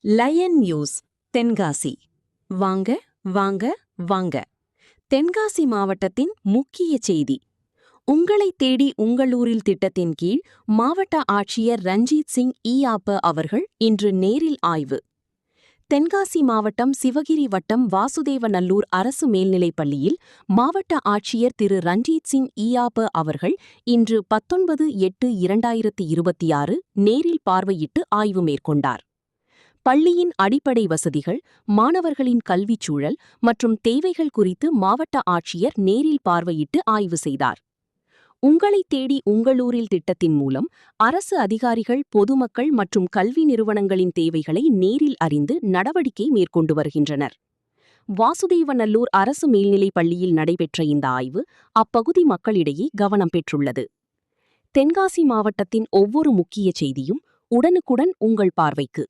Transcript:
Line news Tenkasi. வாங்க வாங்க வாங்க. தென்காசி மாவட்டத்தின் முக்கிய செய்தி. உங்களை தேடி உங்களூரில் திட்டத்தின் கீழ் மாவட்ட ஆட்சியர் ரஞ்சித் சிங் ஈயாப்ப அவர்கள் இன்று நேரில் ஆய்வு. தென்காசி மாவட்டம் சிவகிரி வட்டம் வாசுதேவநல்லூர் அரசு மேல்நிலைப் பள்ளியில் மாவட்ட ஆட்சியர் திரு ரஞ்சித் சிங் ஈயாப்ப அவர்கள் இன்று 19/8/2026 நேரில் பார்வையிட்டு ஆய்வு மேற்கொண்டார். பள்ளியின் அடிப்படை வசதிகள், மாணவர்களின் கல்விச் சூழல் மற்றும் தேவைகள் குறித்து மாவட்ட ஆட்சியர் நேரில் பார்வையிட்டு ஆய்வு செய்தார். உங்களை தேடி உங்களூரில் திட்டத்தின் மூலம் அரசு அதிகாரிகள், பொதுமக்கள் மற்றும் கல்வி நிறுவனங்களின் தேவைகளை நேரில் அறிந்து நடவடிக்கை மேற்கொண்டு வருகின்றனர். வாசுதேவநல்லூர் அரசு மேல்நிலைப் பள்ளியில் நடைபெற்ற இந்த ஆய்வு அப்பகுதி மக்களிடையே கவனம் பெற்றுள்ளது. தென்காசி மாவட்டத்தின் ஒவ்வொரு முக்கிய செய்தியும் உடனுக்குடன் உங்கள் பார்வைக்கு.